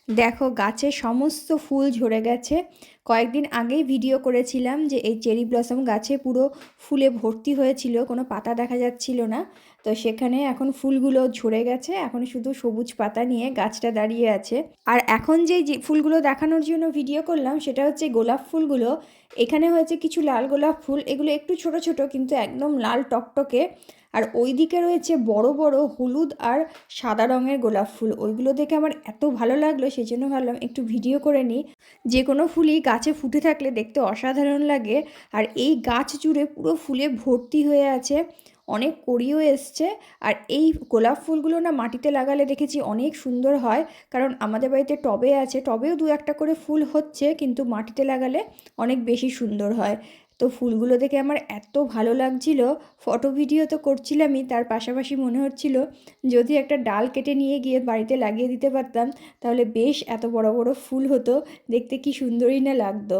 দেখো গাছে সমস্ত ফুল ঝরে গেছে। কয়েকদিন আগেই ভিডিও করেছিলাম যে এই চেরি ব্লসম গাছে পুরো ফুলে ভর্তি হয়েছিল, কোনো পাতা দেখা যাচ্ছিল না। তো সেখানে এখন ফুলগুলো ঝরে গেছে, এখন শুধু সবুজ পাতা নিয়ে গাছটা দাঁড়িয়ে আছে। আর এখন যে ফুলগুলো দেখানোর জন্য ভিডিও করলাম সেটা হচ্ছে গোলাপ ফুলগুলো। এখানে হয়েছে কিছু লাল গোলাপ ফুল, এগুলো একটু ছোট ছোট কিন্তু একদম লাল টকটকে। আর ওই দিকে রয়েছে বড় বড় হলুদ আর সাদা রঙের গোলাপ ফুল, ওইগুলো দেখে আমার এত ভালো লাগলো সেই জন্য ভাবলাম একটু ভিডিও করে নিই। যে কোনো ফুলই গাছে ফুটে থাকলে দেখতে অসাধারণ লাগে। আর এই গাছ জুড়ে পুরো ফুলে ভর্তি হয়ে আছে, অনেক কড়িও এসছে। আর এই গোলাপ ফুলগুলো না মাটিতে লাগালে দেখেছি অনেক সুন্দর হয়, কারণ আমাদের বাড়িতে টবে আছে, টবেও দু একটা করে ফুল হচ্ছে, কিন্তু মাটিতে লাগালে অনেক বেশি সুন্দর হয়। তো ফুলগুলো দেখে আমার এত ভালো লাগছিল, ফটো ভিডিও তো করছিলামই, তার পাশাপাশি মনে হচ্ছিল যদি একটা ডাল কেটে নিয়ে গিয়ে বাড়িতে লাগিয়ে দিতে পারতাম তাহলে বেশ এত বড় বড় ফুল হতো, দেখতে কি সুন্দরই না লাগতো।